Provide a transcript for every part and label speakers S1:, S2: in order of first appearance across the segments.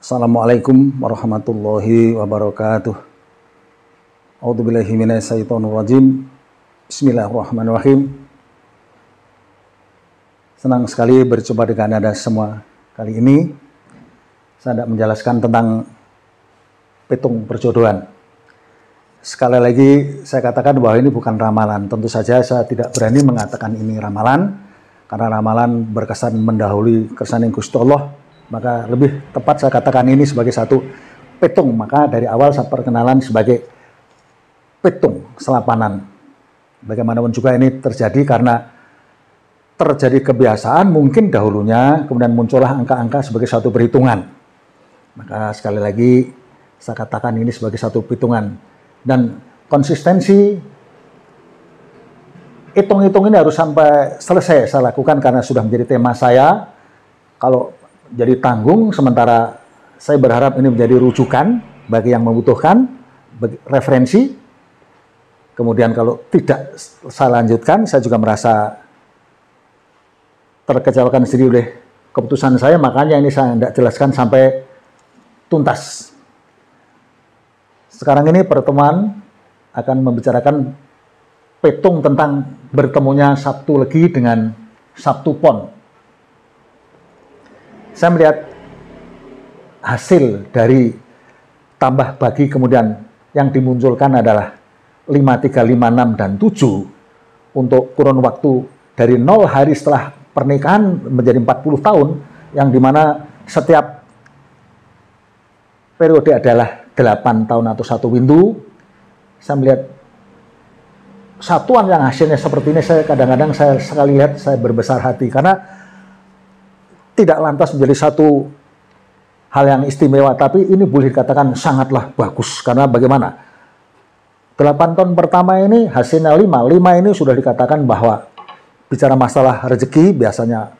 S1: Assalamualaikum warahmatullahi wabarakatuh. A'udzubillahi minasyaitonirrajim. Bismillahirrahmanirrahim. Senang sekali berjumpa dengan Anda semua. Kali ini saya hendak menjelaskan tentang petung perjodohan. Sekali lagi saya katakan bahwa ini bukan ramalan. Tentu saja saya tidak berani mengatakan ini ramalan, karena ramalan berkesan mendahului kersane Gusti Allah. Maka lebih tepat saya katakan ini sebagai satu petung. Maka dari awal saya perkenalan sebagai petung selapanan. Bagaimanapun juga ini terjadi karena terjadi kebiasaan mungkin dahulunya, kemudian muncullah angka-angka sebagai satu perhitungan. Maka sekali lagi saya katakan ini sebagai satu perhitungan. Dan konsistensi hitung-hitung ini harus sampai selesai saya lakukan karena sudah menjadi tema saya. Kalau jadi tanggung, sementara saya berharap ini menjadi rujukan bagi yang membutuhkan referensi. Kemudian kalau tidak saya lanjutkan, saya juga merasa terkecewakan sendiri oleh keputusan saya, makanya ini saya tidak jelaskan sampai tuntas. Sekarang ini pertemuan akan membicarakan petung tentang bertemunya Sabtu Legi dengan Sabtu Pon. Saya melihat hasil dari tambah bagi kemudian yang dimunculkan adalah 5, 3, 5, 6, dan 7 untuk kurun waktu dari 0 hari setelah pernikahan menjadi 40 tahun, yang dimana setiap periode adalah 8 tahun atau 1 windu. Saya melihat satuan yang hasilnya seperti ini, saya kadang-kadang saya sekali lihat saya berbesar hati karena tidak lantas menjadi satu hal yang istimewa, tapi ini boleh dikatakan sangatlah bagus. Karena bagaimana? 8 tahun pertama ini hasilnya 5. 5 ini sudah dikatakan bahwa bicara masalah rezeki, biasanya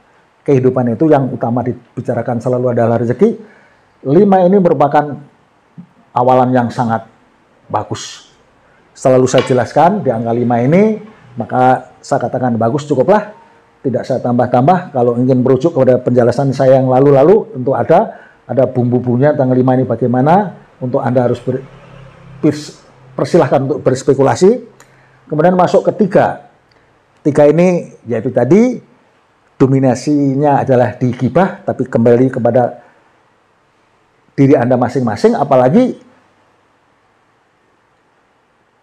S1: kehidupan itu yang utama dibicarakan selalu adalah rezeki. 5 ini merupakan awalan yang sangat bagus. Selalu saya jelaskan di angka 5 ini, maka saya katakan bagus, cukuplah. Tidak saya tambah-tambah. Kalau ingin merujuk kepada penjelasan saya yang lalu-lalu, tentu ada bumbu-bumbunya tanggal 5 ini bagaimana. Untuk Anda harus persilahkan untuk berspekulasi. Kemudian masuk ke 3. 3 ini yaitu tadi dominasinya adalah di ghibah, tapi kembali kepada diri Anda masing-masing. Apalagi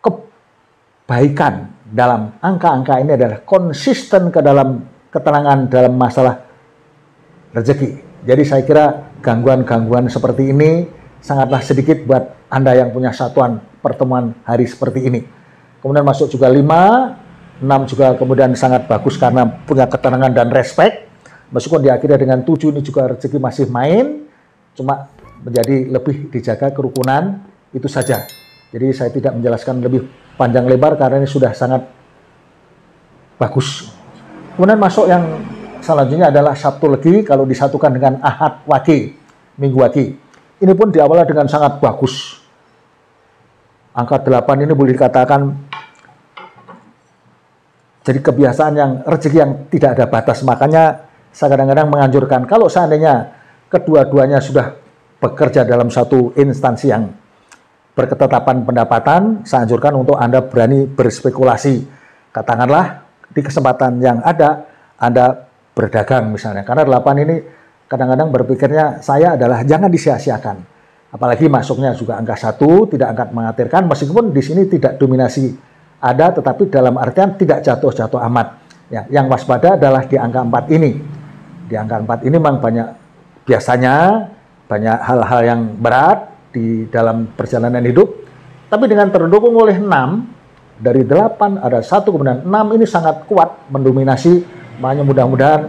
S1: kebaikan dalam angka-angka ini adalah konsisten ke dalam keterangan dalam masalah rezeki. Jadi saya kira gangguan-gangguan seperti ini sangatlah sedikit buat Anda yang punya satuan pertemuan hari seperti ini. Kemudian masuk juga 5, 6 juga kemudian sangat bagus karena punya keterangan dan respect. Meskipun diakhiri dengan 7 ini juga rezeki masih main, cuma menjadi lebih dijaga kerukunan, itu saja. Jadi saya tidak menjelaskan lebih panjang lebar karena ini sudah sangat bagus. Kemudian masuk yang selanjutnya adalah Sabtu Legi kalau disatukan dengan Ahad Wage, Minggu Wage. Ini pun diawali dengan sangat bagus. Angka 8 ini boleh dikatakan jadi kebiasaan yang rezeki yang tidak ada batas. Makanya saya kadang-kadang menganjurkan kalau seandainya kedua-duanya sudah bekerja dalam satu instansi yang berketetapan pendapatan, saya anjurkan untuk Anda berani berspekulasi. Katakanlah di kesempatan yang ada, Anda berdagang misalnya. Karena 8 ini kadang-kadang berpikirnya saya adalah jangan disia-siakan. Apalagi masuknya juga angka 1, tidak angkat mengatirkan, meskipun di sini tidak dominasi ada, tetapi dalam artian tidak jatuh-jatuh amat. Ya, yang waspada adalah di angka 4 ini. Di angka 4 ini memang biasanya banyak hal-hal yang berat di dalam perjalanan hidup, tapi dengan terdukung oleh 6, dari 8 ada 1, kemudian 6 ini sangat kuat mendominasi. Makanya mudah-mudahan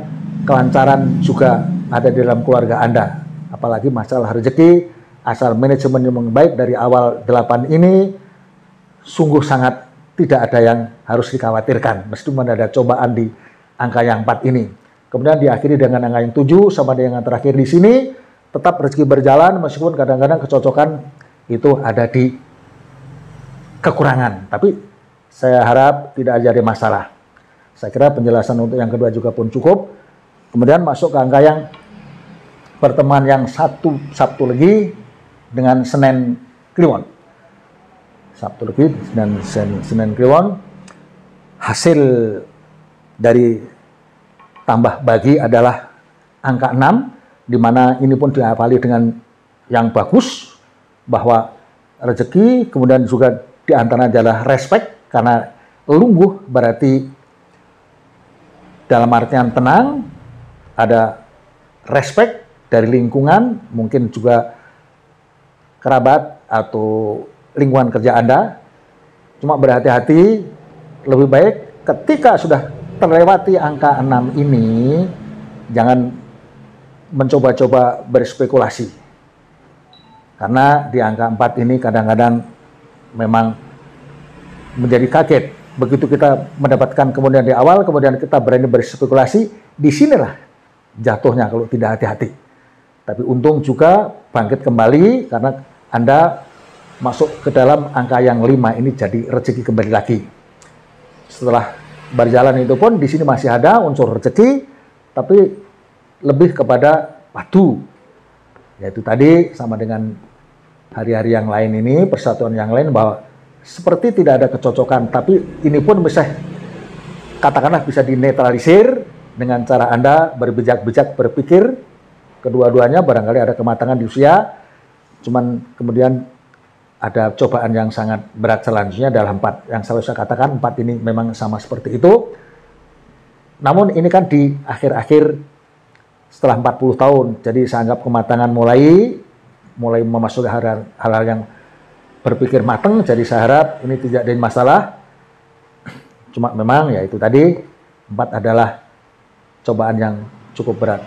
S1: kelancaran juga ada di dalam keluarga Anda. Apalagi masalah rezeki, asal manajemen yang baik dari awal 8 ini, sungguh sangat tidak ada yang harus dikhawatirkan, meskipun ada cobaan di angka yang 4 ini. Kemudian diakhiri dengan angka yang 7, sama dengan yang terakhir di sini, tetap rezeki berjalan, meskipun kadang-kadang kecocokan itu ada di kekurangan. Tapi saya harap tidak jadi masalah. Saya kira penjelasan untuk yang kedua juga pun cukup. Kemudian masuk ke angka yang pertemuan yang Sabtu Legi dengan Senin Kliwon. Sabtu Legi dan Senin Kliwon. Hasil dari tambah bagi adalah angka 6, di mana ini pun diawali dengan yang bagus, bahwa rezeki, kemudian juga di antara adalah respect, karena lungguh berarti dalam artian tenang, ada respect dari lingkungan, mungkin juga kerabat atau lingkungan kerja Anda. Cuma berhati-hati, lebih baik ketika sudah terlewati angka 6 ini, jangan mencoba-coba berspekulasi. Karena di angka 4 ini kadang-kadang memang menjadi kaget. Begitu kita mendapatkan kemudian di awal, kemudian kita berani berspekulasi, disinilah jatuhnya kalau tidak hati-hati. Tapi untung juga bangkit kembali, karena Anda masuk ke dalam angka yang 5 ini, jadi rezeki kembali lagi. Setelah berjalan itu pun di sini masih ada unsur rezeki, tapi lebih kepada padu. Yaitu tadi sama dengan hari-hari yang lain ini, persatuan yang lain, bahwa seperti tidak ada kecocokan, tapi ini pun bisa, katakanlah bisa dinetralisir dengan cara Anda berbijak-bijak berpikir. Kedua-duanya barangkali ada kematangan di usia, cuman kemudian ada cobaan yang sangat berat selanjutnya dalam 4. Yang selalu saya katakan 4 ini memang sama seperti itu. Namun ini kan di akhir-akhir setelah 40 tahun, jadi saya anggap kematangan mulai memasuki hal-hal yang berpikir matang, jadi saya harap ini tidak ada masalah. Cuma memang ya itu tadi, 4 adalah cobaan yang cukup berat.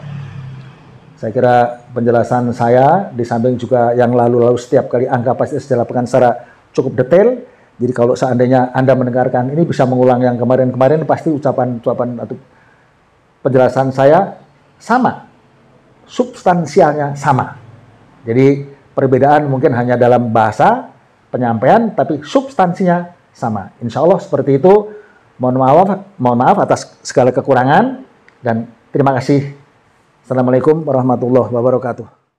S1: Saya kira penjelasan saya, di samping juga yang lalu-lalu setiap kali angka pasti saya lakukan secara cukup detail. Jadi kalau seandainya Anda mendengarkan ini bisa mengulang yang kemarin-kemarin, pasti ucapan-ucapan atau penjelasan saya sama, substansialnya sama. Jadi perbedaan mungkin hanya dalam bahasa penyampaian, tapi substansinya sama. Insya Allah seperti itu. Mohon maaf atas segala kekurangan, dan terima kasih. Assalamualaikum warahmatullahi wabarakatuh.